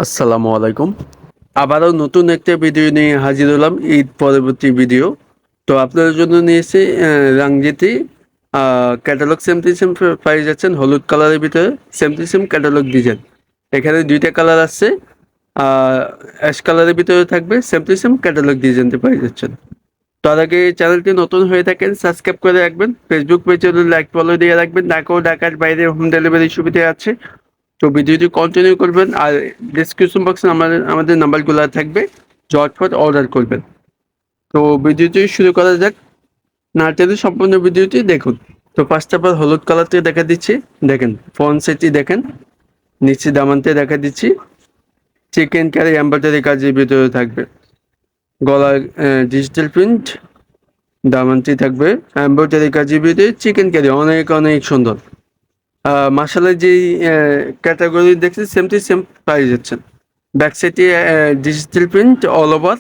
আসসালামু আলাইকুম। আবারও নতুন একটা ভিডিও নিয়ে হাজির হলাম, ঈদ পরবর্তী ভিডিও। তো আপনাদের জন্য নিয়েছি রাংজিতি ক্যাটালগ সেম টু সেম পেয়ে যাচ্ছেন হলুদ কালারের ভিতরে same to same catalogue design. এখানে দুইটা কালার আসছে, অ্যাশ কালারের ভিতরে থাকবে সেম টু সেম ক্যাটালগ ডিজাইনটি পেয়ে যাচ্ছেন। তার আগে চ্যানেলটি নতুন হয়ে থাকেন সাবস্ক্রাইব করে রাখবেন, ফেসবুক পেজে লাইক ফলো দিয়ে রাখবেন। ঢাকা ও ঢাকার বাইরে হোম ডেলিভারি সুবিধা আছে। তো ভিডিওটি কন্টিনিউ করবেন আর ডিসক্রিপশন বক্সে আমাদের নাম্বারগুলো থাকবে, ঝটফট অর্ডার করবেন। তো ভিডিওটি শুরু করা যাক, না টেনে সম্পূর্ণ ভিডিওটি দেখুন। তো ফার্স্ট অফ অল হলুদ কালারটি দেখা দিচ্ছি, দেখেন ফ্রন্ট সেটটি দেখেন, নিচে দামানতে দেখা দিচ্ছি চিকেন কারি এমব্রয়ডারি কাজের ভিতরে থাকবে। গলার ডিজিটাল প্রিন্ট, দামানটি থাকবে এমব্রয়ডারি কাজের ভিতরে চিকেন কারি, অনেক অনেক সুন্দর। মার্শালের যেই ক্যাটাগরি দেখছি সেম টু সেম পেয়ে যাচ্ছেন। ব্যাক সাইডে ডিজিটাল প্রিন্ট অল ওভার,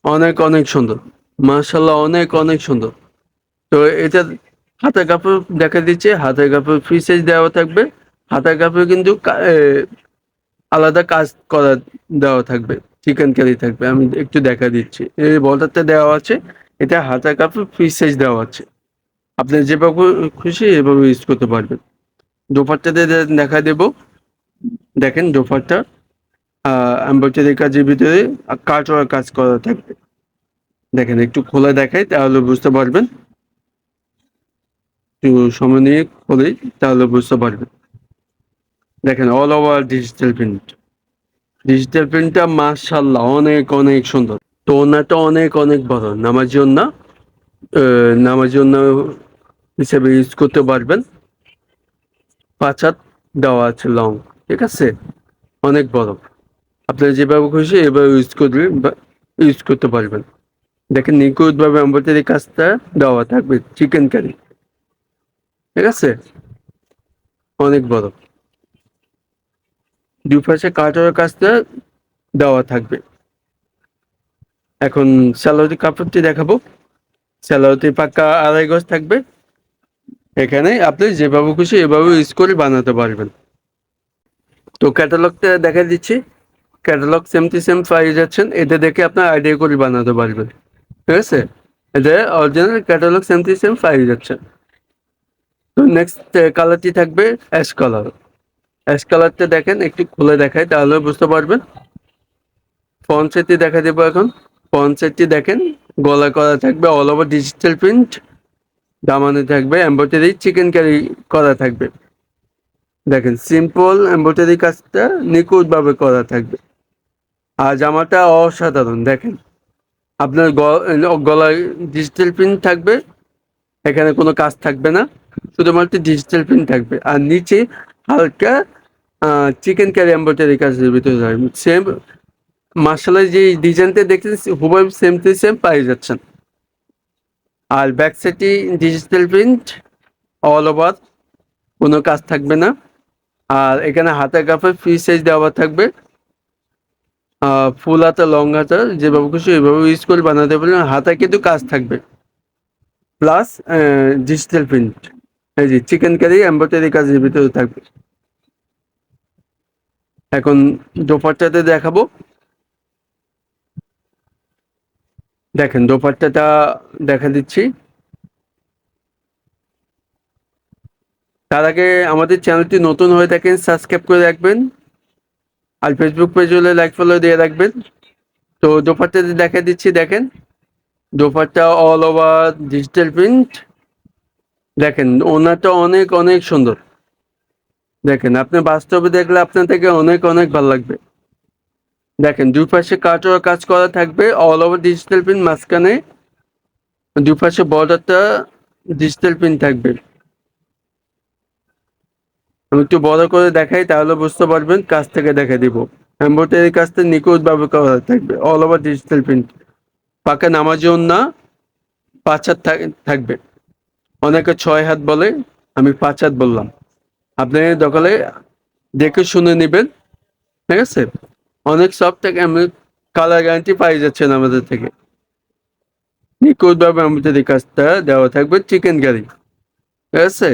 অনেক অনেক সুন্দর, মার্শাল্লাহ অনেক অনেক সুন্দর। তো এটার হাতের কাপড় দেখা দিচ্ছে, হাতের কাপড় ফ্রি সাইজ দেওয়া থাকবে। হাতের কাপড় কিন্তু আলাদা কাজ করা দেওয়া থাকবে, চিকেন কারি থাকবে। আমি একটু দেখা দিচ্ছি, এই বর্ডারটা দেওয়া আছে, এটা হাতের কাপড় ফ্রি সাইজ দেওয়া আছে। আপনি যেভাবে খুশি এভাবে ইউজ করতে পারবেন। দোপাট্টাতে দেখা দেব, দেখেন দোপাট্টা এমব্রয়ডারি কাজের ভিতরে কাটওয়ার্ক কাজ করা থাকবে। দেখেন একটু খোলা দেখাই তাহলে বুঝতে পারবেন, একটু সময় নিয়ে খোলাই তাহলে বুঝতে পারবেন। দেখেন all over digital print, digital প্রিন্টটা মাশাআল্লাহ অনেক অনেক সুন্দর। তো ওনাটা অনেক অনেক বড়, নামাজি ওন্না, নামাজি ওন্না হিসেবে ইউজ করতে পারবেন। 5 হাত দেওয়া আছে লং, ঠিক আছে, অনেক বড়। আপনারা যেভাবে খুশি এভাবে ইউজ করবে বা ইউজ করতে পারবেন। দেখেন নিখুঁতভাবে এমব্রয়ডারি কাজটা দেওয়া থাকবে, চিকেন কারি, ঠিক আছে, অনেক বড়। দুই পাশে কাটার কাজটা দেওয়া থাকবে। এখন সালোয়ারের কাপড়টি দেখাবো। সালোয়ারটি পাক্কা 2.5 গজ থাকবে। এখানে আপনি যেভাবে খুশি এভাবে ইউজ করে বানাতে পারবেন। তো ক্যাটালগটা দেখা দিচ্ছি, ক্যাটালগ সেম টু সেম পেয়ে যাচ্ছেন। এটা দেখে আপনার আইডিয়া করে বানাতে পারবেন, ঠিক আছে। এটা original catalogue same to same পেয়ে যাচ্ছেন। তো নেক্সট কালারটি থাকবে অ্যাশ কালার। অ্যাশ কালারটা দেখেন, একটু খুলে দেখাই তাহলে বুঝতে পারবেন। ফ্রন্ট সাইডটি দেখা দেবো এখন। ফ্রন্ট সাইডটি দেখেন, গলা করা থাকবে অল ওভার ডিজিটাল প্রিন্ট, দামানে থাকবে এমব্রয়ডারি চিকেন কারি করা থাকবে। দেখেন সিম্পল এমব্রয়ডারি কাজটা নিখুঁতভাবে করা থাকবে। আর জামাটা অসাধারণ, দেখেন আপনার গলায় ডিজিটাল প্রিন্ট থাকবে, এখানে কোনো কাজ থাকবে না, শুধুমাত্র ডিজিটাল প্রিন্ট থাকবে। আর নিচে হালকা চিকেন কারি এমব্রয়ডারি কাজের ভিতরে থাকবে। সেম মার্শালের যে ডিজাইনটা দেখছেন হুবহু সেম টু সেম পেয়ে যাচ্ছেন। আর ব্যাক সাইডে ডিজিটাল প্রিন্ট অল ওভার, কোনো কাজ থাকবে না। আর এখানে হাতের কাপড় ফ্রি সাইজ দেওয়া থাকবে, ফুল হাতা লং হাতা যেভাবে খুশি ওইভাবে ইউজ করে বানাতে পারবেন। হাতায় কিন্তু কাজ থাকবে, প্লাস ডিজিটাল প্রিন্ট, এই যে চিকেন কারি এমব্রয়ডারি কাজের ভিতরে থাকবে। এখন দোপাট্টাতে দেখাবো। দেখেন দোপাট্টাটা দেখা দিচ্ছি। তার আগে আমাদের চ্যানেলটি নতুন হয়ে থাকেন সাবস্ক্রাইব করে রাখবেন, আর ফেসবুক পেজ হলে লাইক ফলো দিয়ে রাখবেন। তো দোপাট্টাতে দেখা দিচ্ছি, দেখেন dupatta all over digital print. দেখেন ওনাটা অনেক অনেক সুন্দর, দেখেন আপনি বাস্তবে দেখলে আপনার থেকে অনেক অনেক ভালো লাগবে। দেখেন দুই পাশে কাটওয়ার কাজ করা থাকবে অল ওভার ডিজিটাল প্রিন্ট, মাঝখানে দুই পাশে বর্ডারটা ডিজিটাল প্রিন্ট থাকবে। আমি একটু বড় করে দেখাই তাহলে বুঝতে পারবেন, কাছ থেকে দেখে দিব। এমব্রয়ডারি কাজটা নিখুঁতভাবে করা থাকবে অল ওভার ডিজিটাল প্রিন্ট। পাকা নামাজিও না, 5 হাত থাকবে। অনেকে 6 হাত বলে, আমি 5 হাত বললাম। আপনি দখলে দেখে শুনে নেবেন, ঠিক আছে। অনেক সব থেকে আমি কালার গ্যারান্টি পাই যাচ্ছেন আমাদের থেকে। নিখুঁতভাবে আমাদের এই কাজটা দেওয়া থাকবে চিকেন কারি, ঠিক আছে।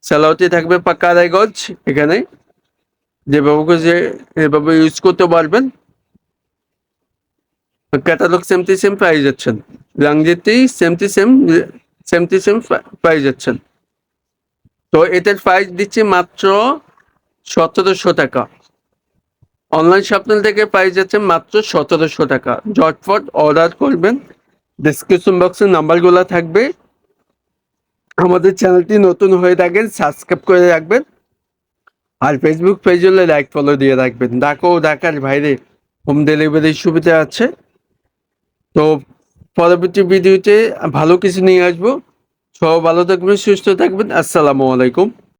সালোয়ারটি থাকবে পাক্কা 2.5 গজ। এখানে যেভাবে খুশি এভাবে ইউজ করতে পারবেন। ক্যাটালগ সেম টু সেম পেয়ে যাচ্ছেন, রাংজিতেই সেম টু সেম পেয়ে যাচ্ছেন। তো এটার প্রাইস দিচ্ছি মাত্র 1700 টাকা। অনলাইন শপিং থেকে পেয়ে যাচ্ছেন মাত্র 1700 টাকা। ঝটফট অর্ডার করবেন, ডিসক্রিপশন বক্সে নাম্বারগুলো থাকবে। আমাদের চ্যানেলটি নতুন হয়ে থাকেন সাবস্ক্রাইব করে রাখবেন, আর ফেসবুক পেজ হলে লাইক ফলো দিয়ে রাখবেন। ঢাকা ও ঢাকার বাইরে হোম ডেলিভারির সুবিধা আছে। তো পরবর্তী ভিডিওতে ভালো কিছু নিয়ে আসবো। সব ভালো থাকবেন, সুস্থ থাকবেন। আসসালামু আলাইকুম।